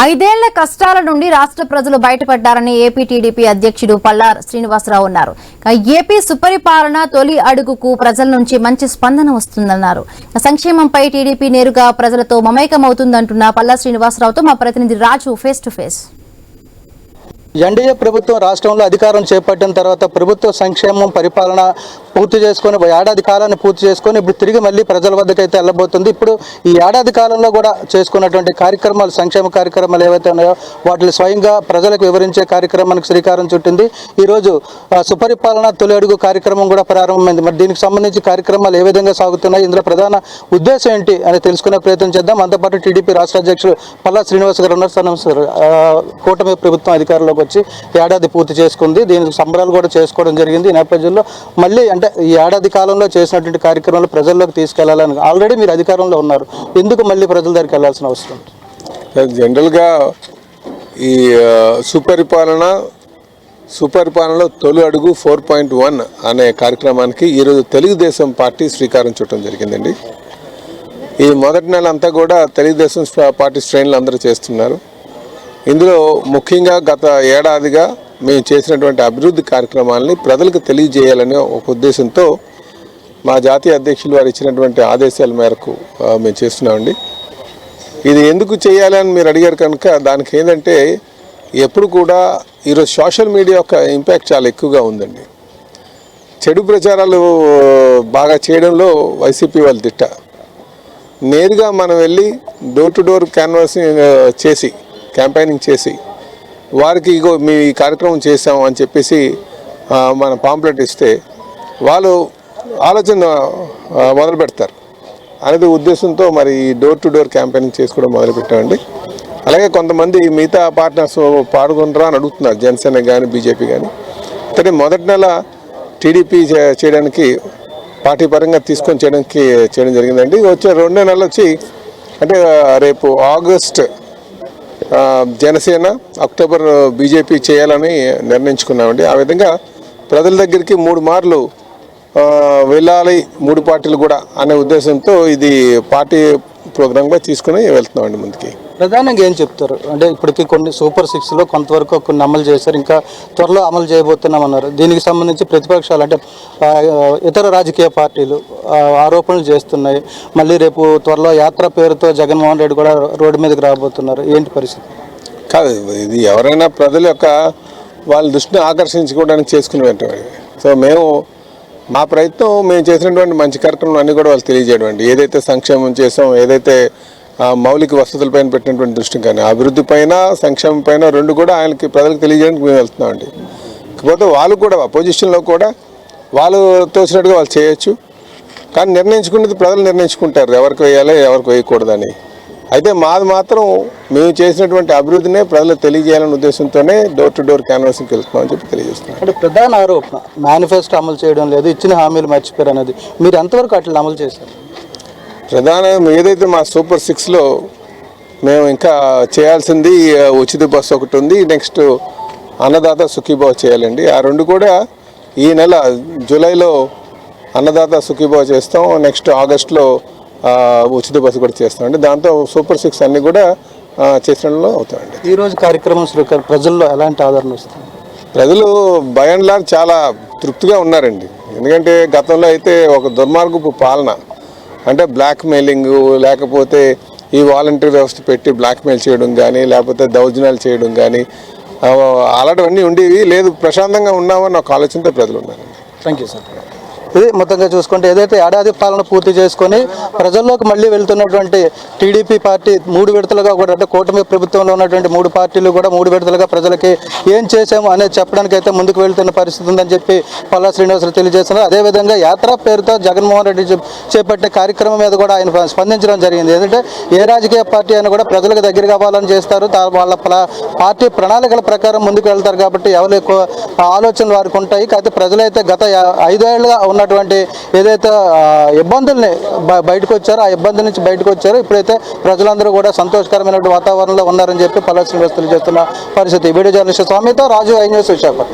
ఐదేళ్ల కష్టాల నుండి రాష్ట్ర ప్రజలు బయటపడ్డారని ఏపీ టీడీపీ అధ్యక్షుడు పల్లా శ్రీనివాసరావు అన్నారు. ఏపీ సుపరిపాలన తొలి అడుగుకు ప్రజల నుంచి మంచి స్పందన వస్తుందన్నారు. సంక్షేమంపై టీడీపీ నేరుగా ప్రజలతో మమేకమవుతుందంటున్న పల్లా శ్రీనివాసరావుతో మా ప్రతినిధి రాజు ఫేస్ టు ఫేస్. ఎన్డీఏ ప్రభుత్వం రాష్ట్రంలో అధికారం చేపట్టిన తర్వాత ప్రభుత్వ సంక్షేమం పరిపాలన పూర్తి చేసుకొని ఏడాది కాలాన్ని పూర్తి చేసుకొని ఇప్పుడు తిరిగి మళ్ళీ ప్రజల వద్దకైతే వెళ్ళబోతుంది. ఇప్పుడు ఈ ఏడాది కాలంలో కూడా చేసుకున్నటువంటి కార్యక్రమాలు, సంక్షేమ కార్యక్రమాలు ఏవైతే ఉన్నాయో వాటిని స్వయంగా ప్రజలకు వివరించే కార్యక్రమానికి శ్రీకారం చుట్టింది. ఈరోజు సుపరిపాలన తొలి అడుగు కార్యక్రమం కూడా ప్రారంభమైంది. మరి దీనికి సంబంధించి కార్యక్రమాలు ఏ విధంగా సాగుతున్నాయి, ఇందులో ప్రధాన ఉద్దేశం ఏంటి అని తెలుసుకునే ప్రయత్నం చేద్దాం. అంతపాటు టీడీపీ రాష్ట్ర అధ్యక్షుడు పల్లా శ్రీనివాస్ గారు ఉన్నారు. కూటమి ప్రభుత్వం అధికారంలోకి వచ్చి ఏడాది పూర్తి చేసుకుంది. దీనికి సంబరాలు కూడా చేసుకోవడం జరిగింది. ఈ నేపథ్యంలో మళ్ళీ అంటే ఈ ఏడాది కాలంలో చేసినటువంటి కార్యక్రమాలు ప్రజల్లోకి తీసుకెళ్లాలని, ఆల్రెడీ మీరు అధికారంలో ఉన్నారు, ఎందుకు మళ్ళీ ప్రజల దగ్గరికి వెళ్లాల్సిన అవసరం? జనరల్గా ఈ సుపరిపాలనలో తొలి అడుగు 4.1 అనే కార్యక్రమానికి ఈరోజు తెలుగుదేశం పార్టీ శ్రీకారం చుట్టడం జరిగిందండి. ఈ మొదటి నెల అంతా కూడా తెలుగుదేశం పార్టీ శ్రేణులు అందరూ చేస్తున్నారు. ఇందులో ముఖ్యంగా గత ఏడాదిగా మేము చేసినటువంటి అభివృద్ధి కార్యక్రమాలని ప్రజలకు తెలియజేయాలనే ఒక ఉద్దేశంతో మా జాతీయ అధ్యక్షులు వారు ఇచ్చినటువంటి ఆదేశాల మేరకు మేము చేస్తున్నామండి. ఇది ఎందుకు చేయాలని మీరు అడిగారు కనుక దానికి ఏంటంటే, ఎప్పుడు కూడా ఈరోజు సోషల్ మీడియా యొక్క ఇంపాక్ట్ చాలా ఎక్కువగా ఉందండి. చెడు ప్రచారాలు బాగా చేయడంలో వైసీపీ వాళ్ళు తిట్ట. నేరుగా మనం వెళ్ళి డోర్ టు డోర్ క్యాంపెయినింగ్ చేసి వారికి ఇగో మీ ఈ కార్యక్రమం చేసాం అని చెప్పేసి మన పాంప్లెట్ ఇస్తే వాళ్ళు ఆలోచన మొదలు పెడతారు అనేది ఉద్దేశంతో మరి డోర్ టు డోర్ క్యాంపెయినింగ్ చేసుకోవడం మొదలుపెట్టామండి. అలాగే కొంతమంది మిగతా పార్ట్నర్స్ పాల్గొనరా అని అడుగుతున్నారు, జనసేన కానీ బీజేపీ కానీ. అయితే మొదటి నెల టీడీపీ చేయడానికి పార్టీ పరంగా తీసుకొని చేయడం జరిగిందండి. వచ్చే 2 నెలలు వచ్చి అంటే రేపు ఆగస్ట్ జనసేన, అక్టోబర్ బీజేపీ చేయాలని నిర్ణయించుకున్నామండి. ఆ విధంగా ప్రజల దగ్గరికి 3 మార్లు వెళ్ళాలి 3 పార్టీలు కూడా అనే ఉద్దేశంతో ఇది పార్టీ ప్రోగ్రామ్గా తీసుకుని వెళ్తున్నామండి ముందుకి. ప్రధానంగా ఏం చెప్తారు అంటే, ఇప్పటికీ కొన్ని సూపర్ 6లో కొంతవరకు కొన్ని అమలు చేశారు, ఇంకా త్వరలో అమలు చేయబోతున్నామన్నారు. దీనికి సంబంధించి ప్రతిపక్షాలు అంటే ఇతర రాజకీయ పార్టీలు ఆరోపణలు చేస్తున్నాయి. మళ్ళీ రేపు త్వరలో యాత్ర పేరుతో జగన్మోహన్ రెడ్డి కూడా రోడ్డు మీదకి రాబోతున్నారు. ఏంటి పరిస్థితి? కాదు, ఇది ఎవరైనా ప్రజల యొక్క వాళ్ళ దృష్టిని ఆకర్షించుకోవడానికి చేసుకుని వెంటనే. సో మా ప్రయత్నం మేము చేసినటువంటి మంచి కార్యక్రమం అన్నీ కూడా వాళ్ళు తెలియజేయడం అండి. ఏదైతే సంక్షేమం చేసాం, ఏదైతే మౌలిక వసతులపైన పెట్టినటువంటి దృష్టి కానీ అభివృద్ధి పైన సంక్షేమం పైన 2 కూడా ఆయనకి ప్రజలకు తెలియజేయడానికి మేము వెళ్తున్నామండి. కాకపోతే వాళ్ళు కూడా అపోజిషన్లో కూడా వాళ్ళు తోచినట్టుగా వాళ్ళు చేయొచ్చు, కానీ నిర్ణయించుకున్నది ప్రజలు నిర్ణయించుకుంటారు ఎవరికి వేయాలి ఎవరికి వేయకూడదని. అయితే మాది మాత్రం మేము చేసినటువంటి అభివృద్ధినే ప్రజలకు తెలియజేయాలనే ఉద్దేశంతోనే డోర్ టు డోర్ క్యాన్వాసింగ్కి వెళ్తున్నామని చెప్పి తెలియజేస్తున్నాం. అంటే ప్రధాన ఆరోపణ మేనిఫెస్టో అమలు చేయడం లేదు, ఇచ్చిన హామీలు మర్చిపోయారు అనేది. మీరు ఎంతవరకు అట్లా అమలు చేశారు? ప్రధానం ఏదైతే మా సూపర్ 6లో మేము ఇంకా చేయాల్సింది ఉచిత బస్సు ఒకటి ఉంది, నెక్స్ట్ అన్నదాత సుఖీభావ చేయాలండి. ఆ 2 కూడా ఈ నెల జూలైలో అన్నదాత సుఖీభావ చేస్తాం, నెక్స్ట్ ఆగస్టులో ఉచిత బస్సు కూడా చేస్తామండి. దాంతో సూపర్ 6 అన్నీ కూడా చేసడంలో అవుతాయండి. ఈరోజు కార్యక్రమం ప్రజల్లో ఎలాంటి ఆదరణ వస్తుంది? ప్రజలు బై అండ్ లార్జ్ చాలా తృప్తిగా ఉన్నారండి. ఎందుకంటే గతంలో అయితే ఒక దుర్మార్గపు పాలన, అంటే బ్లాక్ మెయిలింగ్, లేకపోతే ఈ వాలంటరీ వ్యవస్థ పెట్టి బ్లాక్మెయిల్ చేయడం కానీ, లేకపోతే దౌర్జన్యాలు చేయడం కానీ అలాంటివన్నీ ఉండేవి లేదు. ప్రశాంతంగా ఉన్నామని ఒక ఆలోచనతో ప్రజలు ఉన్నారు. Thank you sir. ఇది మొత్తంగా చూసుకుంటే ఏదైతే ఏడాది పాలన పూర్తి చేసుకొని ప్రజల్లోకి మళ్ళీ వెళ్తున్నటువంటి టీడీపీ పార్టీ 3 విడతలుగా కూడా, అంటే కూటమి ప్రభుత్వంలో ఉన్నటువంటి 3 పార్టీలు కూడా 3 విడతలుగా ప్రజలకి ఏం చేశాము అనేది చెప్పడానికి అయితే ముందుకు వెళ్తున్న పరిస్థితి ఉందని చెప్పి పల్లా శ్రీనివాసరావు తెలియజేస్తున్నారు. అదేవిధంగా యాత్ర పేరుతో జగన్మోహన్ రెడ్డి చేపట్టిన కార్యక్రమం మీద కూడా ఆయన స్పందించడం జరిగింది. ఎందుకంటే ఏ రాజకీయ పార్టీ అయినా కూడా ప్రజలకు దగ్గర కావాలని చేస్తారు, వాళ్ళ పార్టీ ప్రణాళికల ప్రకారం ముందుకు వెళ్తారు. కాబట్టి ఎవరు ఎక్కువ ఆలోచనలు వారికి ఉంటాయి. కాకపోతే ప్రజలైతే గత 5 ఏళ్ళుగా ఉన్నటువంటి ఏదైతే ఇబ్బందుల్ని బయటకు వచ్చారో ఆ ఇబ్బందుల నుంచి బయటకు వచ్చారో ఇప్పుడైతే ప్రజలందరూ కూడా సంతోషకరమైన వాతావరణంలో ఉన్నారని చెప్పి పల్లా శ్రీనివాస్ తెలియజేస్తున్న పరిస్థితి. వీడియో జర్నలిస్ట్ స్వామితో రాజు, ఐ న్యూస్, విశాఖపట్నం.